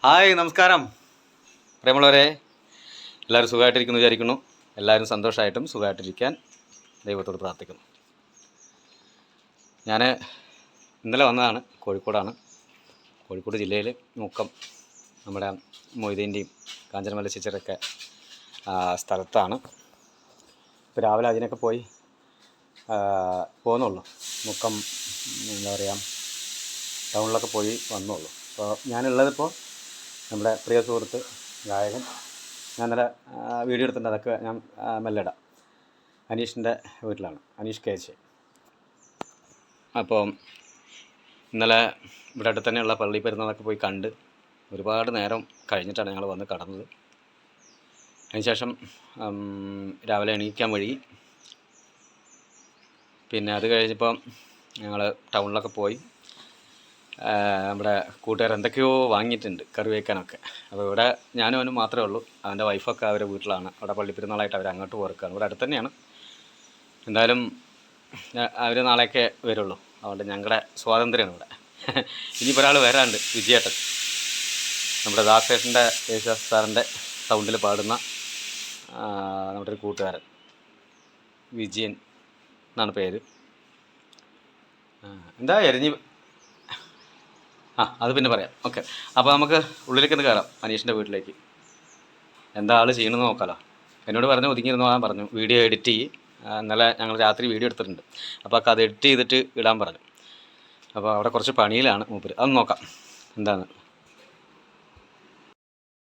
Hi നമസ്കാരം പ്രിയമുള്ളവരെ, എല്ലാവരും സുഖമായിട്ടിരിക്കുന്നു വിചാരിക്കുന്നു. എല്ലാവരും സന്തോഷമായിട്ടും സുഖമായിട്ടിരിക്കാൻ ദൈവത്തോട് പ്രാർത്ഥിക്കുന്നു. ഞാൻ ഇന്നലെ വന്നതാണ്, കോഴിക്കോട് ജില്ലയിൽ മുക്കം, നമ്മുടെ മൊയ്തീൻ്റെയും കാഞ്ചനമല ചേച്ചിയുടെയൊക്കെ സ്ഥലത്താണ്. ഇപ്പോൾ രാവിലെ അതിനൊക്കെ പോയി പോകുന്നുള്ളൂ. മുക്കം എന്താ പറയുക, ടൗണിലൊക്കെ പോയി വന്നുള്ളൂ. അപ്പോൾ ഞാനുള്ളതിപ്പോൾ നമ്മുടെ പ്രിയ സുഹൃത്ത് ഗായകൻ, ഞാൻ ഇന്നലെ വീഡിയോ എടുത്തിട്ടുണ്ട്, അതൊക്കെ ഞാൻ മെല്ലെ ഇടാം. അനീഷിൻ്റെ വീട്ടിലാണ്, അനീഷ് KH. അപ്പോൾ ഇന്നലെ ഇവിടെ അടുത്ത് തന്നെയുള്ള പള്ളി പെരുന്നാളൊക്കെ പോയി കണ്ട് ഒരുപാട് നേരം കഴിഞ്ഞിട്ടാണ് ഞങ്ങൾ വന്ന് കടന്നത്. അതിനുശേഷം രാവിലെ എണീക്കാൻ വഴി, പിന്നെ അത് കഴിഞ്ഞപ്പോൾ ഞങ്ങൾ ടൗണിലൊക്കെ പോയി. നമ്മുടെ കൂട്ടുകാർ എന്തൊക്കെയോ വാങ്ങിയിട്ടുണ്ട് കറി വയ്ക്കാനൊക്കെ. അപ്പോൾ ഇവിടെ ഞാനും അവനും മാത്രമേ ഉള്ളൂ. അവൻ്റെ വൈഫൊക്കെ അവരുടെ വീട്ടിലാണ്, അവിടെ പള്ളിപ്പെരുന്നാളായിട്ട് അവർ അങ്ങോട്ട് പോർക്കാണ്. ഇവിടെ അടുത്ത് തന്നെയാണ്. എന്തായാലും അവർ നാളെയൊക്കെ വരുള്ളൂ. അതുകൊണ്ട് ഞങ്ങളുടെ സ്വാതന്ത്ര്യമാണ് ഇവിടെ. ഇനിയിപ്പോൾ ഒരാൾ വരാണ്ട്, വിജയേട്ടൻ, നമ്മുടെ ദാസേട്ടൻ്റെ യേശുദാസ് സാറിൻ്റെ സൗണ്ടിൽ പാടുന്ന നമ്മുടെ ഒരു കൂട്ടുകാരൻ, വിജയൻ എന്നാണ് പേര്. എന്താ എരിഞ്ഞ് അത് പിന്നെ പറയാം. ഓക്കെ, അപ്പോൾ നമുക്ക് ഉള്ളിലേക്ക് ഒന്ന് കയറാം, അനീഷിൻ്റെ വീട്ടിലേക്ക്. എന്താ ആൾ ചെയ്യണമെന്ന് നോക്കാമല്ലോ. എന്നോട് പറഞ്ഞു ഒതുങ്ങിയിരുന്നോളാൻ പറഞ്ഞു, വീഡിയോ എഡിറ്റ് ചെയ്യും. ഇന്നലെ ഞങ്ങൾ രാത്രി വീഡിയോ എടുത്തിട്ടുണ്ട്, അപ്പോൾ അത് എഡിറ്റ് ചെയ്തിട്ട് ഇടാൻ പറഞ്ഞു. അപ്പോൾ അവിടെ കുറച്ച് പണിയിലാണ് മൂപ്പര്, അതൊന്ന് നോക്കാം എന്താണ്.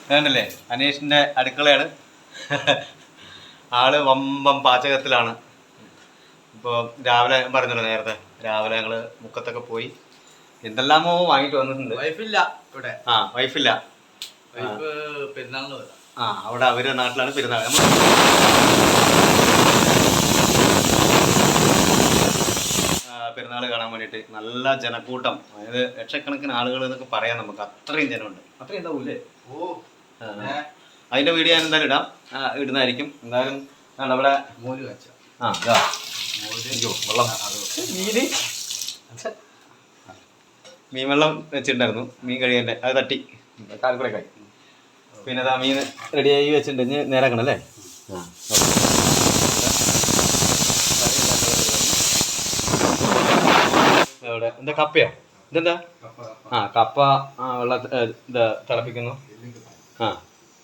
വേണ്ടല്ലേ, അനീഷിൻ്റെ അടുക്കളയാണ്. ആള് വമ്പം പാചകത്തിലാണ്. ഇപ്പോൾ രാവിലെ പറഞ്ഞല്ലോ, നേരത്തെ രാവിലെ ഞങ്ങൾ മുക്കത്തൊക്കെ പോയി എന്തെല്ലാമോ വാങ്ങിട്ട് വന്നിട്ടുണ്ട്. വൈഫില്ല ഇവിടെ. വൈഫില്ല, വൈഫ് പെരുന്നാളിന് വരാം. അവിടെ അവരുടെ നാട്ടിലാണ് പെരുന്നാൾ. പെരുന്നാൾ കാണാൻ വേണ്ടിയിട്ട് നല്ല ജനക്കൂട്ടം, അതായത് ലക്ഷക്കണക്കിന് ആളുകൾ എന്നൊക്കെ പറയാം നമുക്ക്. അത്രയും ജനമുണ്ട്. അത്രയും ഉണ്ടാവൂല്ലേ? അതിൻ്റെ വീഡിയോ ഞാൻ എന്തായാലും ഇടുന്നതായിരിക്കും. എന്തായാലും അവിടെ മോര് വെച്ച വെള്ളം, മീൻ വെള്ളം വെച്ചിട്ടുണ്ടായിരുന്നു. മീൻ കഴിയാൻ്റെ അത് തട്ടി കാൽക്കുടെ കായി. പിന്നെ അതാ മീൻ റെഡിയായി വെച്ചിട്ടുണ്ട്. ഇനി നേരാക്കണം അല്ലേ? അവിടെ എന്താ കപ്പയോ? ഇതെന്താ? കപ്പ വെള്ളം ഇത് തിളപ്പിക്കുന്നു.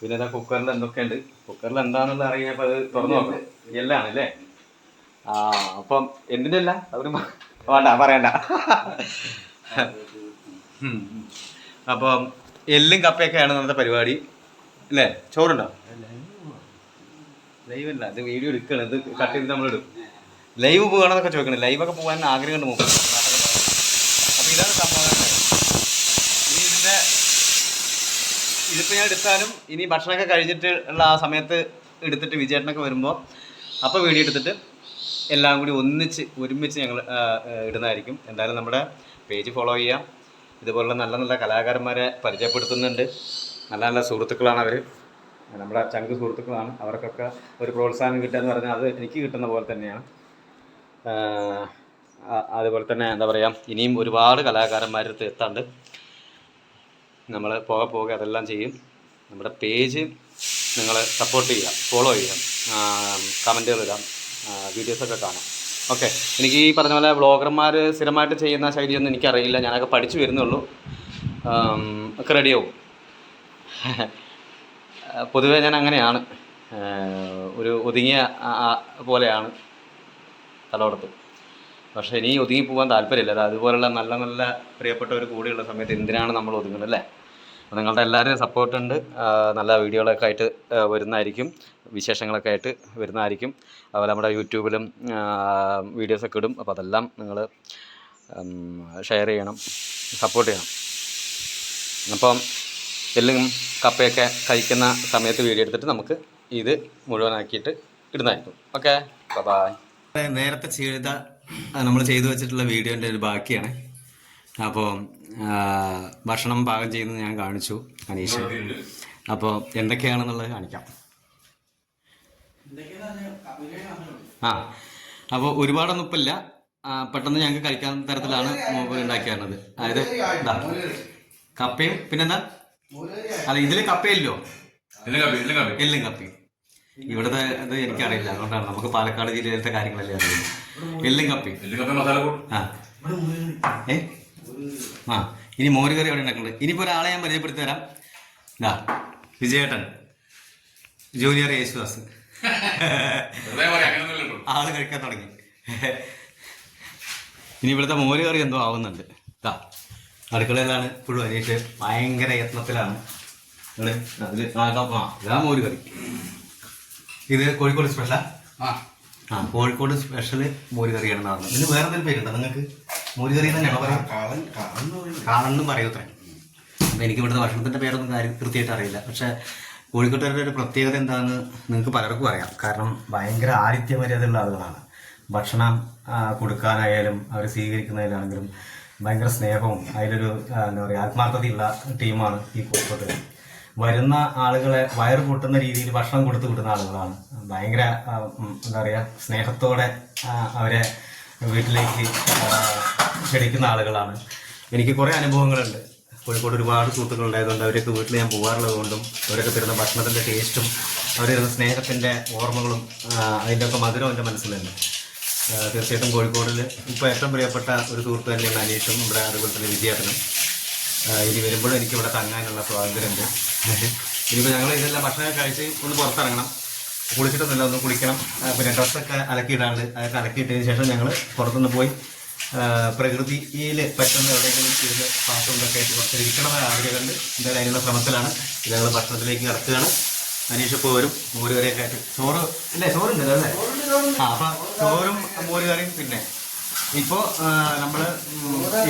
പിന്നെ ഇതാ കുക്കറിൽ എന്തൊക്കെയുണ്ട്. കുക്കറിൽ എന്താണെന്നുള്ള അറിയാപ്പോൾ അത് തുറന്നു നോക്കണം. എല്ലാണ് അല്ലേ? അപ്പം എന്തിൻ്റെ അല്ല അവർ വേണ്ട പറയണ്ട. അപ്പം എല്ലും കപ്പയൊക്കെയാണ് നമ്മുടെ പരിപാടി അല്ലേ? ചോറുണ്ടോ? ലൈവ് അല്ല, ഇത് വീഡിയോ എടുക്കണം. ഇത് കട്ട് ചെയ്ത് നമ്മളിടും. ലൈവ് പോകണമെന്നൊക്കെ ചോദിക്കണം. ലൈവൊക്കെ പോകാൻ ആഗ്രഹമുണ്ട് നോക്കണം. അപ്പം ഇതാണ് സംഭവം. ഇനി ഇതിപ്പോൾ ഞാൻ എടുത്താലും ഇനി ഭക്ഷണമൊക്കെ കഴിഞ്ഞിട്ട് ഉള്ള ആ സമയത്ത് എടുത്തിട്ട് വിജയേട്ടനൊക്കെ വരുമ്പോൾ അപ്പോൾ വീഡിയോ എടുത്തിട്ട് എല്ലാം കൂടി ഒരുമിച്ച് ഞങ്ങൾ ഇടുന്നതായിരിക്കും. എന്തായാലും നമ്മുടെ പേജ് ഫോളോ ചെയ്യാം. ഇതുപോലുള്ള നല്ല നല്ല കലാകാരന്മാരെ പരിചയപ്പെടുത്തുന്നുണ്ട്. നല്ല നല്ല സുഹൃത്തുക്കളാണ് അവർ, നമ്മുടെ ചങ്ക് സുഹൃത്തുക്കളാണ്. അവർക്കൊക്കെ ഒരു പ്രോത്സാഹനം കിട്ടുക എന്ന് പറഞ്ഞാൽ അത് എനിക്ക് കിട്ടുന്ന പോലെ തന്നെയാണ്. അതുപോലെ തന്നെ എന്താ പറയുക, ഇനിയും ഒരുപാട് കലാകാരന്മാരടുത്ത് എത്താണ്ട്. നമ്മൾ പോകെ അതെല്ലാം ചെയ്യും. നമ്മുടെ പേജ് നിങ്ങൾ സപ്പോർട്ട് ചെയ്യുക, ഫോളോ ചെയ്യുക, കമൻറ്റുകൾ ഇടാം, വീഡിയോസൊക്കെ കാണാം. ഓക്കെ, എനിക്ക് ഈ പറഞ്ഞ പോലെ വ്ളോഗർമാർ സ്ഥിരമായിട്ട് ചെയ്യുന്ന ശൈലിയൊന്നും എനിക്കറിയില്ല. ഞാനൊക്കെ പഠിച്ചു വരുന്നുള്ളൂ. ഒക്കെ റെഡിയാവും. പൊതുവേ ഞാൻ അങ്ങനെയാണ്, ഒരു ഒതുങ്ങിയ പോലെയാണ് തലോടത്ത്. പക്ഷേ ഇനി ഒതുങ്ങി പോകാൻ താല്പര്യമില്ല. അതുപോലുള്ള നല്ല നല്ല പ്രിയപ്പെട്ടവർ കൂടെയുള്ള സമയത്ത് എന്തിനാണ് നമ്മൾ ഒതുങ്ങുന്നത് അല്ലേ? അപ്പോൾ നിങ്ങളുടെ എല്ലാവരുടെയും സപ്പോർട്ടുണ്ട്. നല്ല വീഡിയോകളൊക്കെ ആയിട്ട് വരുന്നതായിരിക്കും, വിശേഷങ്ങളൊക്കെ ആയിട്ട് വരുന്നതായിരിക്കും. അതുപോലെ നമ്മുടെ യൂട്യൂബിലും വീഡിയോസൊക്കെ ഇടും. അപ്പോൾ അതെല്ലാം നിങ്ങൾ ഷെയർ ചെയ്യണം, സപ്പോർട്ട് ചെയ്യണം. അപ്പം എല്ലും കപ്പയൊക്കെ കഴിക്കുന്ന സമയത്ത് വീഡിയോ എടുത്തിട്ട് നമുക്ക് ഇത് മുഴുവനാക്കിയിട്ട് ഇടുന്നതായിരിക്കും. Okay, bye. നേരത്തെ നമ്മൾ ചെയ്തു വെച്ചിട്ടുള്ള വീഡിയോൻ്റെ ഒരു ബാക്കിയാണ്. അപ്പോൾ ഭക്ഷണം പാകം ചെയ്യുന്നത് ഞാൻ കാണിച്ചു അനീഷ്. അപ്പോൾ എന്തൊക്കെയാണെന്നുള്ളത് കാണിക്കാം. അപ്പോൾ ഒരുപാടൊന്നും ഇപ്പില്ല. പെട്ടെന്ന് ഞങ്ങൾക്ക് കഴിക്കാൻ തരത്തിലാണ് ഉണ്ടാക്കിയത്. അതായത് കപ്പയും പിന്നെന്താ അല്ല ഇതില് കപ്പയില്ലോ, എല്ലാം കപ്പി എല്ലും കപ്പി. ഇവിടുത്തെ ഇത് എനിക്കറിയില്ല, അതുകൊണ്ടാണ് നമുക്ക് പാലക്കാട് ജില്ലയിലത്തെ കാര്യങ്ങളല്ലേ അറിയുള്ളൂ. എല്ലും കപ്പി. മസാല കൂട്ടും. ആ ഇനി മോരുകറി അവിടെ ഉണ്ടാക്കുന്നുണ്ട്. ഇനിയിപ്പോൾ ഒരാളെ ഞാൻ പരിചയപ്പെടുത്തി തരാം. ഇതാ വിജയേട്ടൻ, ജൂനിയർ യേശുദാസ്. ആള് കഴിക്കാൻ തുടങ്ങി. ഇനി ഇവിടുത്തെ മോരുകറി എന്തോ ആവുന്നുണ്ട്. ഇതാ അടുക്കളയിലാണ് ഇപ്പോഴും. അനീഷ് ഭയങ്കര യത്നത്തിലാണ്. ഇതാ മോരുകറി. ഇത് കോഴിക്കോട് സ്പെഷ്യലാ. ആ കോഴിക്കോട് സ്പെഷ്യൽ മോരുകറിയാണ് നടന്നത്. ഇതിന് വേറെ എന്തെങ്കിലും പേരുണ്ടോ നിങ്ങൾക്ക്? മോരുകറി തന്നെയാണോ പറയാം? കാളെന്നും പറയൂത്രേ. അപ്പം എനിക്ക് ഇവിടുത്തെ ഭക്ഷണത്തിൻ്റെ പേരൊന്നും കൃത്യമായിട്ട് അറിയില്ല. പക്ഷേ കോഴിക്കോട്ടുകാരുടെ ഒരു പ്രത്യേകത എന്താണെന്ന് നിങ്ങൾക്ക് പലർക്കും അറിയാം. കാരണം ഭയങ്കര ആതിഥ്യ മര്യാദയുള്ള ആളുകളാണ്. ഭക്ഷണം കൊടുക്കാനായാലും അവർ സ്വീകരിക്കുന്നതിലാണെങ്കിലും ഭയങ്കര സ്നേഹവും അതിലൊരു എന്താ പറയുക ആത്മാർത്ഥതയുള്ള ടീമാണ് ഈ കോഴിക്കോട്ട്. വരുന്ന ആളുകളെ വയറ് പൊട്ടുന്ന രീതിയിൽ ഭക്ഷണം കൊടുത്തു വിടുന്ന ആളുകളാണ്. ഭയങ്കര എന്താ പറയുക സ്നേഹത്തോടെ അവരെ വീട്ടിലേക്ക് ക്ഷണിക്കുന്ന ആളുകളാണ്. എനിക്ക് കുറേ അനുഭവങ്ങളുണ്ട്. കോഴിക്കോട് ഒരുപാട് സുഹൃത്തുക്കളുണ്ടായതുകൊണ്ട് അവരൊക്കെ വീട്ടിൽ ഞാൻ പോകാറുള്ളത് കൊണ്ടും അവരൊക്കെ തരുന്ന ഭക്ഷണത്തിൻ്റെ ടേസ്റ്റും അവർ തരുന്ന സ്നേഹത്തിൻ്റെ ഓർമ്മകളും അതിൻ്റെയൊക്കെ മധുരം എൻ്റെ മനസ്സിലുണ്ട്. തീർച്ചയായിട്ടും കോഴിക്കോടിൽ ഇപ്പോൾ ഏറ്റവും പ്രിയപ്പെട്ട ഒരു സുഹൃത്ത് തന്നെയാണ് അനീഷും, ഇവിടെ അതുപോലെ തന്നെ വിജയേട്ടനും. ഇനി വരുമ്പോഴും എനിക്കിവിടെ തങ്ങാനുള്ള സ്വാതന്ത്ര്യമുണ്ട്. ഇനിയിപ്പോൾ ഞങ്ങൾ ഇതെല്ലാം ഭക്ഷണം കഴിച്ച് ഒന്ന് പുറത്തിറങ്ങണം. കുളിച്ചിട്ടൊന്നുമില്ല, ഒന്ന് കുളിക്കണം. പിന്നെ ഡ്രസ്സൊക്കെ അലക്കിയിടാണ്ട് അതൊക്കെ അലക്കിയിട്ടതിന് ശേഷം ഞങ്ങൾ പുറത്തുനിന്ന് പോയി പ്രകൃതിയിൽ പറ്റുന്ന എവിടെയെങ്കിലും ഇരുന്ന് പാത്രങ്ങളൊക്കെ ആയിട്ട് കുറച്ചിരിക്കണമെന്ന് ആഗ്രഹമുണ്ട്. എന്തായാലും അതിനുള്ള ശ്രമത്തിലാണ്. ഇത് ഞങ്ങൾ ഭക്ഷണത്തിലേക്ക് കടത്തുകയാണ്. അനീഷ് ഇപ്പോൾ വരും. മോരുകറിയൊക്കെ ആയിട്ട് ചോറ് അല്ലേ? ചോറുണ്ടല്ലോ അല്ലേ? ആ അപ്പം ചോറും മോരുകറിയും. പിന്നെ ഇപ്പോൾ നമ്മൾ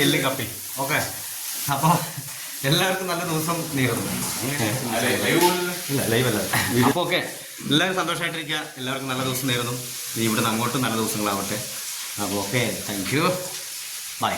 എല്ല് കപ്പി. ഓക്കെ, അപ്പോൾ എല്ലാവർക്കും നല്ല ദിവസം നേരുന്നു. ഇല്ല ലൈവല്ല. അപ്പോൾ ഓക്കെ, എല്ലാവരും സന്തോഷമായിട്ടിരിക്കുക. എല്ലാവർക്കും നല്ല ദിവസം നേരുന്നു. ഇനി ഇവിടുന്ന് അങ്ങോട്ടും നല്ല ദിവസങ്ങളാവട്ടെ. അപ്പോൾ ഓക്കെ, താങ്ക് യു, ബൈ.